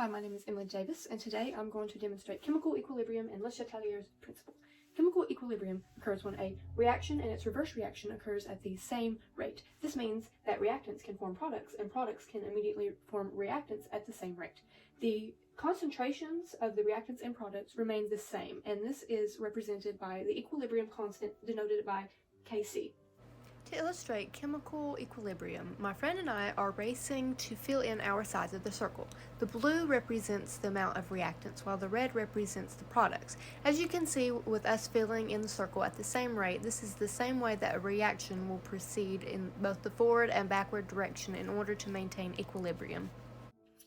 Hi, my name is Emma Davis, and today I'm going to demonstrate chemical equilibrium and Le Chatelier's principle. Chemical equilibrium occurs when a reaction and its reverse reaction occurs at the same rate. This means that reactants can form products, and products can immediately form reactants at the same rate. The concentrations of the reactants and products remain the same, and this is represented by the equilibrium constant denoted by Kc. To illustrate chemical equilibrium, my friend and I are racing to fill in our sides of the circle. The blue represents the amount of reactants, while the red represents the products. As you can see, with us filling in the circle at the same rate, this is the same way that a reaction will proceed in both the forward and backward direction in order to maintain equilibrium.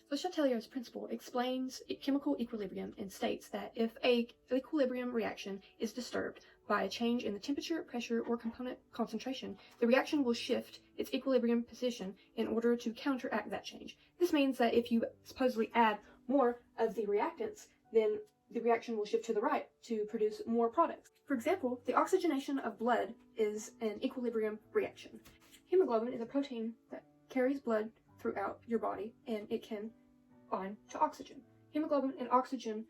Le Chatelier's principle explains chemical equilibrium and states that if an equilibrium reaction is disturbed by a change in the temperature, pressure, or component concentration, the reaction will shift its equilibrium position in order to counteract that change. This means that if you supposedly add more of the reactants, then the reaction will shift to the right to produce more products. For example, the oxygenation of blood is an equilibrium reaction. Hemoglobin is a protein that carries blood throughout your body, and it can bind to oxygen. Hemoglobin and oxygen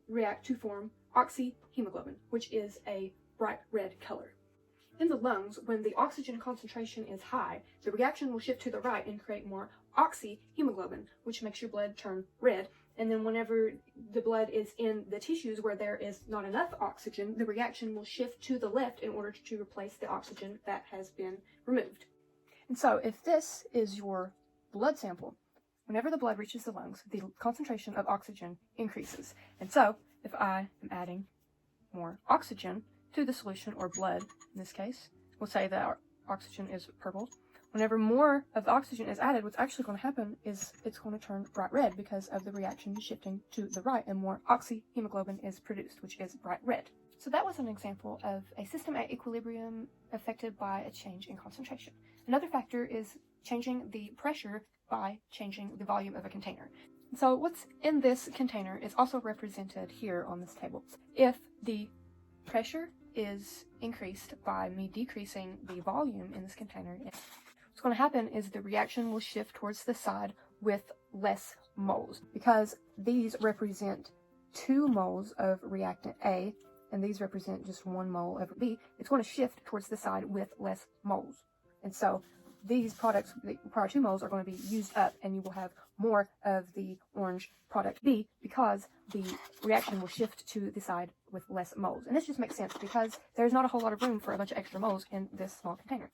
react to form oxyhemoglobin, which is a bright red color. In the lungs, when the oxygen concentration is high, the reaction will shift to the right and create more oxyhemoglobin, which makes your blood turn red. And then whenever the blood is in the tissues where there is not enough oxygen, the reaction will shift to the left in order to replace the oxygen that has been removed. And so if this is your blood sample, whenever the blood reaches the lungs, the concentration of oxygen increases. And so, if I am adding more oxygen to the solution, or blood in this case, we'll say that our oxygen is purple. Whenever more of the oxygen is added, what's actually going to happen is it's going to turn bright red because of the reaction shifting to the right, and more oxyhemoglobin is produced, which is bright red. So that was an example of a system at equilibrium affected by a change in concentration. Another factor is changing the pressure by changing the volume of a container. So what's in this container is also represented here on this table. If the pressure is increased by me decreasing the volume in this container, what's going to happen is the reaction will shift towards the side with less moles. Because these represent 2 moles of reactant A, and these represent just 1 mole of B, it's going to shift towards the side with less moles. And so these products that require 2 moles are going to be used up, and you will have more of the orange product B because the reaction will shift to the side with less moles. And this just makes sense because there's not a whole lot of room for a bunch of extra moles in this small container.